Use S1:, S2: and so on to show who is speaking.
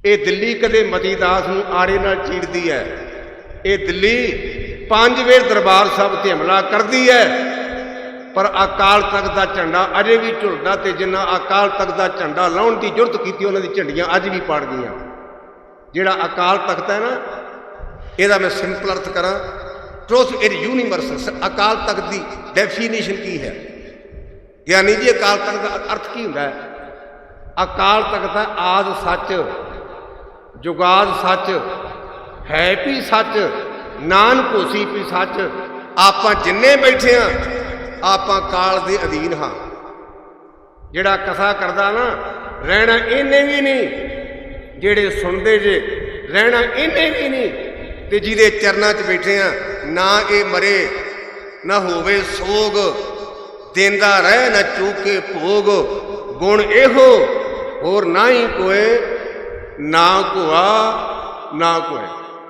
S1: ये दिल्ली कदे मतीदास नूं आड़े नाल चीरदी है। ये दिल्ली 5 वेर दरबार साहब ते हमला करदी है, पर अकाल तख्त दा झंडा अजे भी झुलदा, ते जिन्ना अकाल तख्त दा झंडा लाउण दी जुरत कीती उन्हां दी झंडियां अज भी पड़ गईयां। जिहड़ा अकाल तख्त है ना, इहदा मैं सिंपल अर्थ करां, truth is universal. Akal Takht की डेफिनेशन की है? यानी जी अकाल तख्त का अर्थ की हुंदा है? अकाल तख्त है आद सच, जुगाद सच, है भी सच, नानक होसी भी सच। आपां जिन्ने बैठे हाँ आपां काल दे अधीन हाँ। जिहड़ा कसा करदा ना, रहना इन्हें भी नहीं, जिहड़े सुनदे जे रहना इन्हें भी नहीं, ते जिहदे चरनां च बैठे हाँ ना ये मरे ना होवे सोग, देंदा रह ना चूके भोग। गुण एहो होर ना ही कोई, ना कोआ ना कोई।